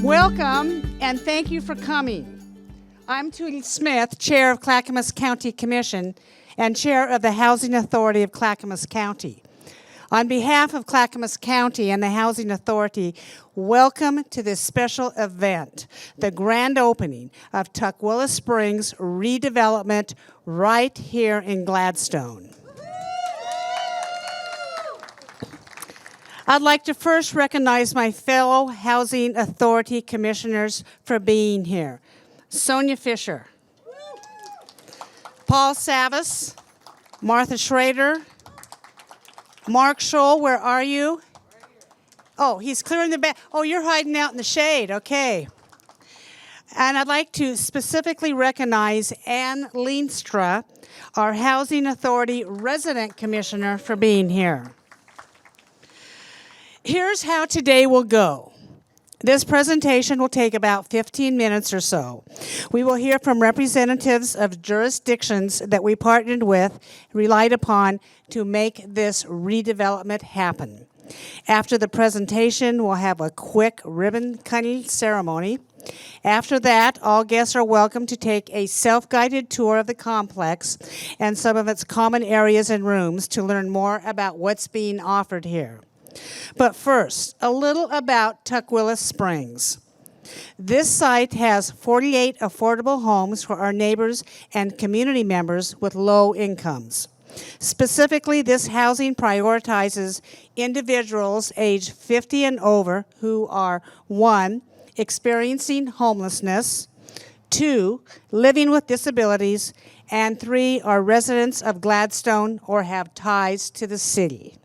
Welcome, and thank you for coming. I'm Tukwilla Smith, Chair of Clackamas County Commission and Chair of the Housing Authority of Clackamas County. On behalf of Clackamas County and the Housing Authority, welcome to this special event, the grand opening of Tukwilla Springs redevelopment right here in Gladstone. I'd like to first recognize my fellow Housing Authority commissioners for being here. Sonja Fisher, Paul Savas, Martha Schrader, Mark Scholl, where are you? Oh, he's clearing the back. Oh, you're hiding out in the shade, okay. And I'd like to specifically recognize Ann Leenstra, our Housing Authority resident commissioner, for being here. Here's how today will go. This presentation will take about 15 minutes or so. We will hear from representatives of jurisdictions that we partnered with, relied upon to make this redevelopment happen. After the presentation, we'll have a quick ribbon-cutting ceremony. After that, all guests are welcome to take a self-guided tour of the complex and some of its common areas and rooms to learn more about what's being offered here. But first, a little about Tukwilla Springs. This site has 48 affordable homes for our neighbors and community members with low incomes. Specifically, this housing prioritizes individuals aged 50 and over who are 1, experiencing homelessness, 2, living with disabilities, and 3, are residents of Gladstone or have ties to the city.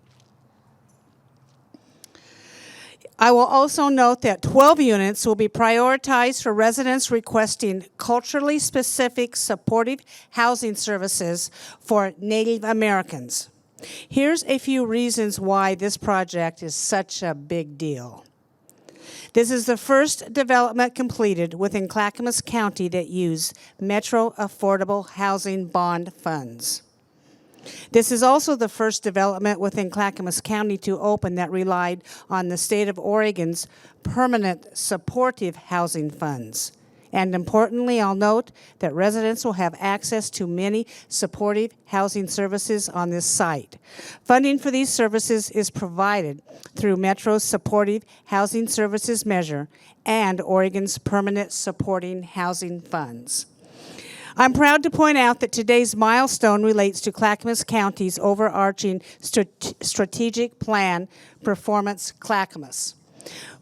I will also note that 12 units will be prioritized for residents requesting culturally specific supportive housing services for Native Americans. Here's a few reasons why this project is such a big deal. This is the first development completed within Clackamas County that used Metro Affordable Housing Bond funds. This is also the first development within Clackamas County to open that relied on the state of Oregon's permanent supportive housing funds. And importantly, I'll note that residents will have access to many supportive housing services on this site. Funding for these services is provided through Metro's Supportive Housing Services Measure and Oregon's Permanent Supporting Housing Funds. I'm proud to point out that today's milestone relates to Clackamas County's overarching strategic plan, Performance Clackamas.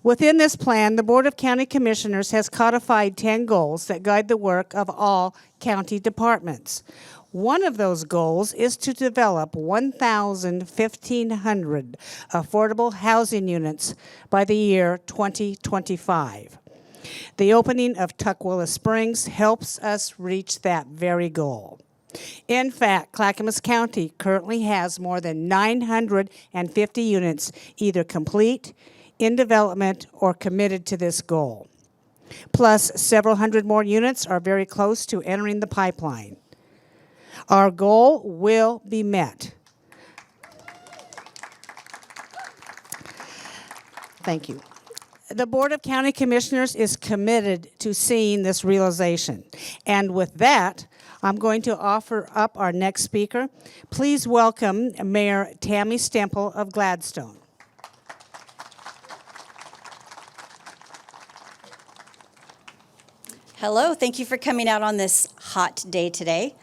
Within this plan, the Board of County Commissioners has codified 10 goals that guide the work of all county departments. One of those goals is to develop 1,500 affordable housing units by the year 2025. The opening of Tukwilla Springs helps us reach that very goal. In fact, Clackamas County currently has more than 950 units either complete, in development, or committed to this goal. Plus, several hundred more units are very close to entering the pipeline. Our goal will be met. Thank you. The Board of County Commissioners is committed to seeing this realization. And with that, I'm going to offer up our next speaker. Please welcome Mayor Tammy Stemple of Gladstone. Hello, thank you for coming out on this hot day today.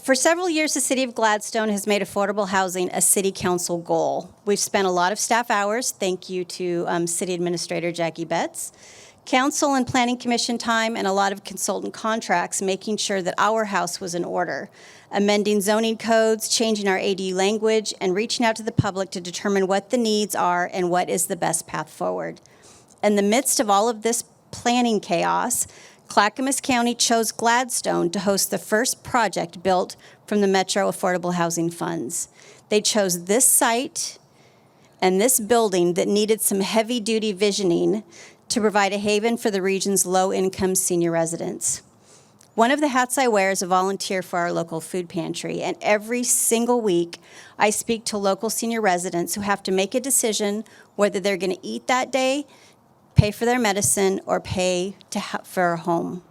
For several years, the City of Gladstone has made affordable housing a City Council goal. We've spent a lot of staff hours, thank you to City Administrator Jackie Betts, Council and Planning Commission time, and a lot of consultant contracts making sure that our house was in order, amending zoning codes, changing our ADU language, and reaching out to the public to determine what the needs are and what is the best path forward. In the midst of all of this planning chaos, Clackamas County chose Gladstone to host the first project built from the Metro Affordable Housing Funds. They chose this site and this building that needed some heavy-duty visioning to provide a haven for the region's low-income senior residents. One of the hats I wear is a volunteer for our local food pantry, and every single week I speak to local senior residents who have to make a decision whether they're going to eat that day, pay for their medicine, or pay for a home.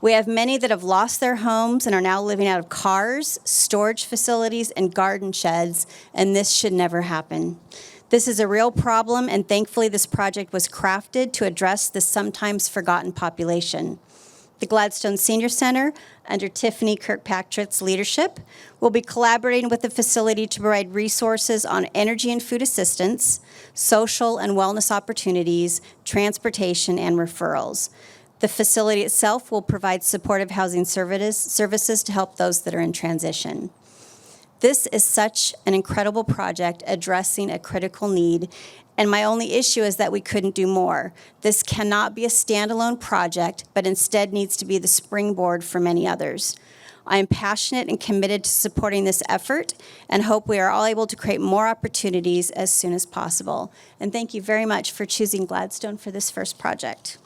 We have many that have lost their homes and are now living out of cars, storage facilities, and garden sheds, and this should never happen. This is a real problem, and thankfully this project was crafted to address this sometimes forgotten population. The Gladstone Senior Center, under Tiffany Kirkpatrick's leadership, will be collaborating with the facility to provide resources on energy and food assistance, social and wellness opportunities, transportation, and referrals. The facility itself will provide supportive housing services to help those that are in transition. This is such an incredible project addressing a critical need, and my only issue is that we couldn't do more. This cannot be a standalone project, but instead needs to be the springboard for many others. I am passionate and committed to supporting this effort and hope we are all able to create more opportunities as soon as possible. And thank you very much for choosing Gladstone for this first project.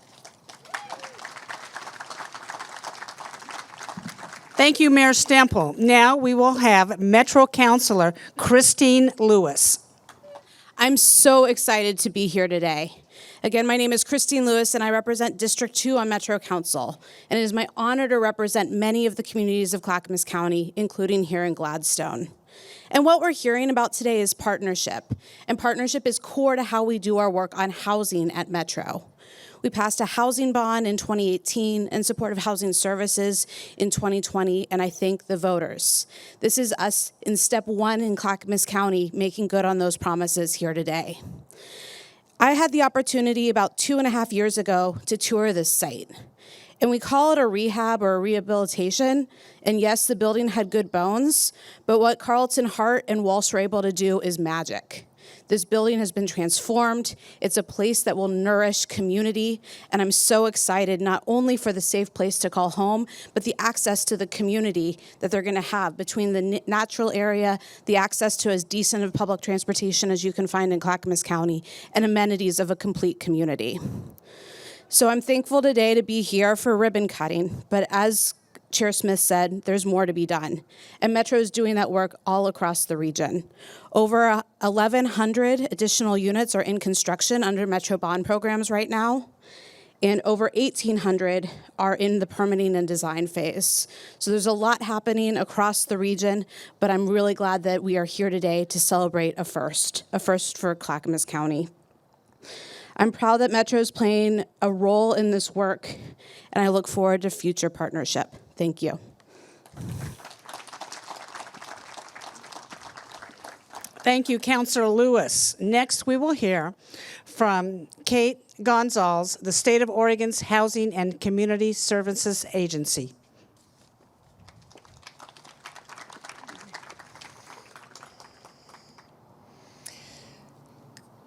Thank you, Mayor Stemple. Now we will have Metro Councilor Christine Lewis. I'm so excited to be here today. Again, my name is Christine Lewis, and I represent District 2 on Metro Council. And it is my honor to represent many of the communities of Clackamas County, including here in Gladstone. And what we're hearing about today is partnership. And partnership is core to how we do our work on housing at Metro. We passed a housing bond in 2018 and supportive housing services in 2020, and I thank the voters. This is us in step one in Clackamas County making good on those promises here today. I had the opportunity about 2.5 years ago to tour this site. And we call it a rehab or a rehabilitation. And yes, the building had good bones, but what Carlton Hart and Walsh were able to do is magic. This building has been transformed. It's a place that will nourish community, and I'm so excited not only for the safe place to call home, but the access to the community that they're gonna have between the natural area, the access to as decent of public transportation as you can find in Clackamas County, and amenities of a complete community. So I'm thankful today to be here for ribbon cutting, but as Chair Smith said, there's more to be done. And Metro is doing that work all across the region. Over 1,100 additional units are in construction under Metro bond programs right now, and over 1,800 are in the permitting and design phase. So there's a lot happening across the region, but I'm really glad that we are here today to celebrate a first for Clackamas County. I'm proud that Metro is playing a role in this work, and I look forward to future partnership. Thank you. Thank you, Councilor Lewis. Next, we will hear from Kate Gonzales, the State of Oregon's Housing and Community Services Agency.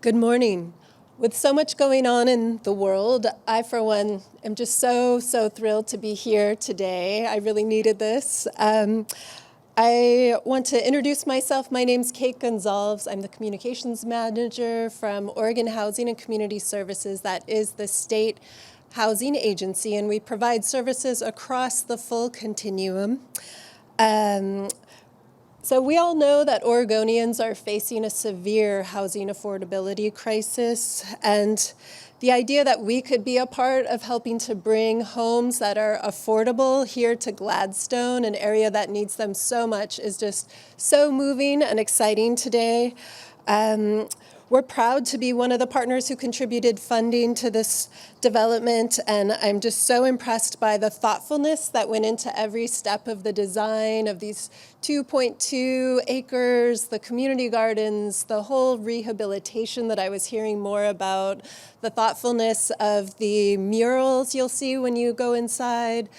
Good morning. With so much going on in the world, I, for one, am just so thrilled to be here today. I really needed this. I want to introduce myself. My name's Kate Gonzales. I'm the communications manager from Oregon Housing and Community Services. That is the state housing agency, and we provide services across the full continuum. So we all know that Oregonians are facing a severe housing affordability crisis, and the idea that we could be a part of helping to bring homes that are affordable here to Gladstone, an area that needs them so much, is just so moving and exciting today. We're proud to be one of the partners who contributed funding to this development, and I'm just so impressed by the thoughtfulness that went into every step of the design of these 2.2 acres, the community gardens, the whole rehabilitation that I was hearing more about, the thoughtfulness of the murals you'll see when you go inside,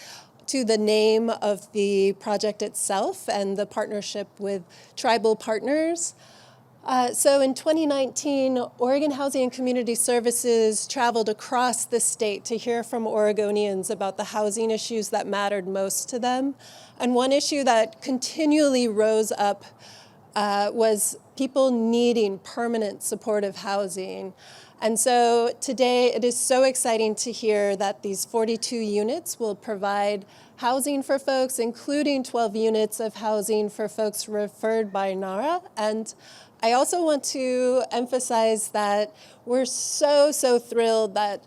to the name of the project itself and the partnership with tribal partners. So in 2019, Oregon Housing and Community Services traveled across the state to hear from Oregonians about the housing issues that mattered most to them. And one issue that continually rose up was people needing permanent supportive housing. And so today it is so exciting to hear that these 42 units will provide housing for folks, including 12 units of housing for folks referred by NARA. And I also want to emphasize that we're so thrilled that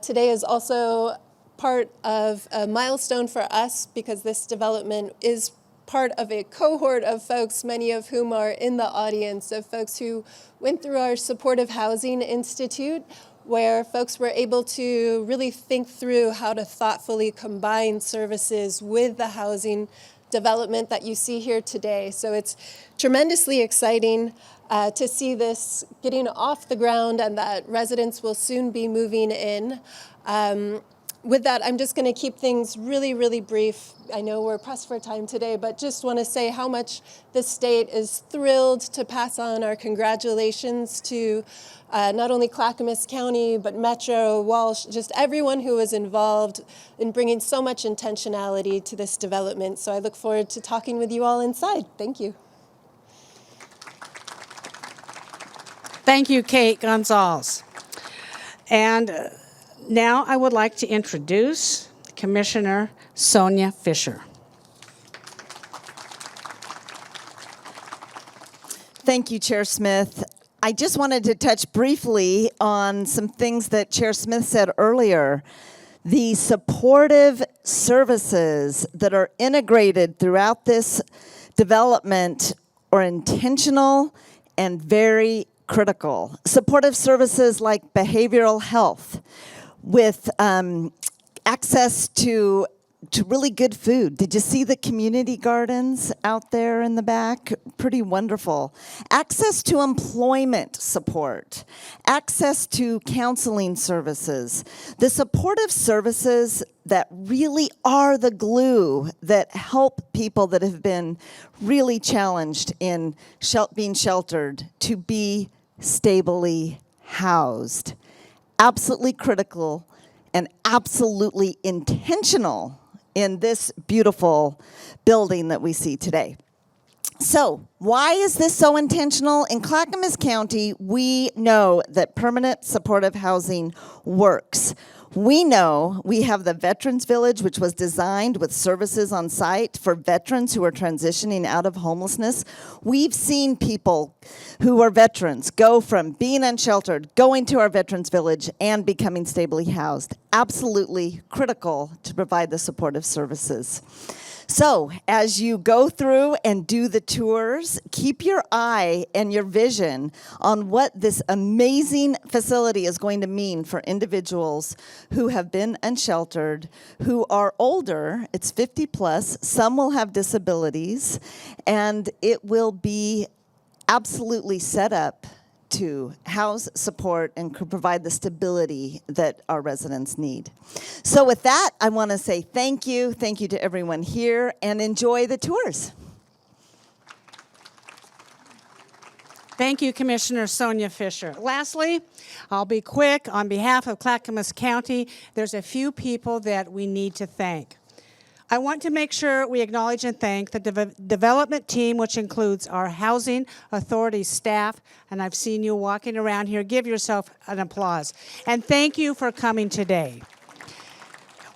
today is also part of a milestone for us, because this development is part of a cohort of folks, many of whom are in the audience, of folks who went through our Supportive Housing Institute, where folks were able to really think through how to thoughtfully combine services with the housing development that you see here today. So it's tremendously exciting to see this getting off the ground and that residents will soon be moving in. With that, I'm just going to keep things really brief. I know we're pressed for time today, but just want to say how much the state is thrilled to pass on our congratulations to not only Clackamas County, but Metro, Walsh, just everyone who was involved in bringing so much intentionality to this development. So I look forward to talking with you all inside. Thank you. Thank you, Kate Gonzales. And now I would like to introduce Commissioner Sonja Fisher. Thank you, Chair Smith. I just wanted to touch briefly on some things that Chair Smith said earlier. The supportive services that are integrated throughout this development are intentional and very critical. Supportive services like behavioral health, with access to really good food. Did you see the community gardens out there in the back? Pretty wonderful. Access to employment support. Access to counseling services. The supportive services that really are the glue that help people that have been really challenged in being sheltered to be stably housed. Absolutely critical and absolutely intentional in this beautiful building that we see today. So, why is this so intentional? In Clackamas County, we know that permanent supportive housing works. We know we have the Veterans Village, which was designed with services on site for veterans who are transitioning out of homelessness. We've seen people who are veterans go from being unsheltered, going to our Veterans Village, and becoming stably housed. Absolutely critical to provide the supportive services. So, as you go through and do the tours, keep your eye and your vision on what this amazing facility is going to mean for individuals who have been unsheltered, who are older, it's 50 plus, some will have disabilities, and it will be absolutely set up to house, support, and provide the stability that our residents need. So with that, I want to say thank you to everyone here, and enjoy the tours. Thank you, Commissioner Sonja Fisher. Lastly, I'll be quick. On behalf of Clackamas County, there's a few people that we need to thank. I want to make sure we acknowledge and thank the development team, which includes our Housing Authority staff, and I've seen you walking around here. Give yourself an applause. And thank you for coming today.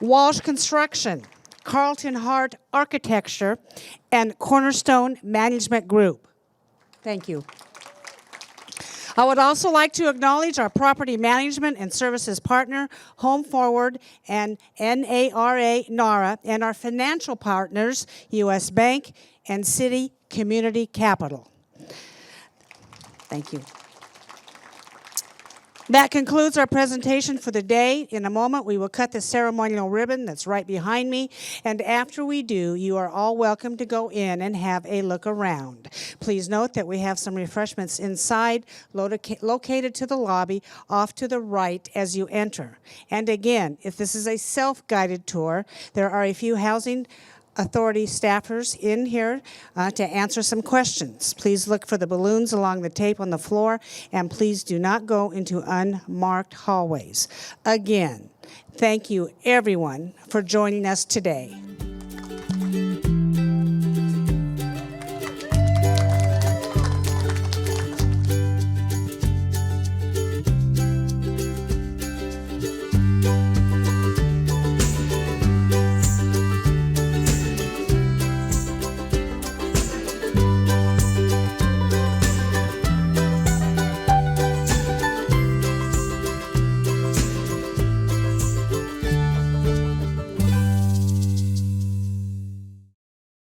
Walsh Construction, Carlton Hart Architecture, and Cornerstone Management Group. Thank you. I would also like to acknowledge our property management and services partner, Home Forward and NARA, and our financial partners, U.S. Bank and City Community Capital. Thank you. That concludes our presentation for the day. In a moment, we will cut the ceremonial ribbon that's right behind me. And after we do, you are all welcome to go in and have a look around. Please note that we have some refreshments inside, located to the lobby, off to the right as you enter. And again, if this is a self-guided tour, there are a few Housing Authority staffers in here to answer some questions. Please look for the balloons along the tape on the floor, and please do not go into unmarked hallways. Again, thank you everyone for joining us today.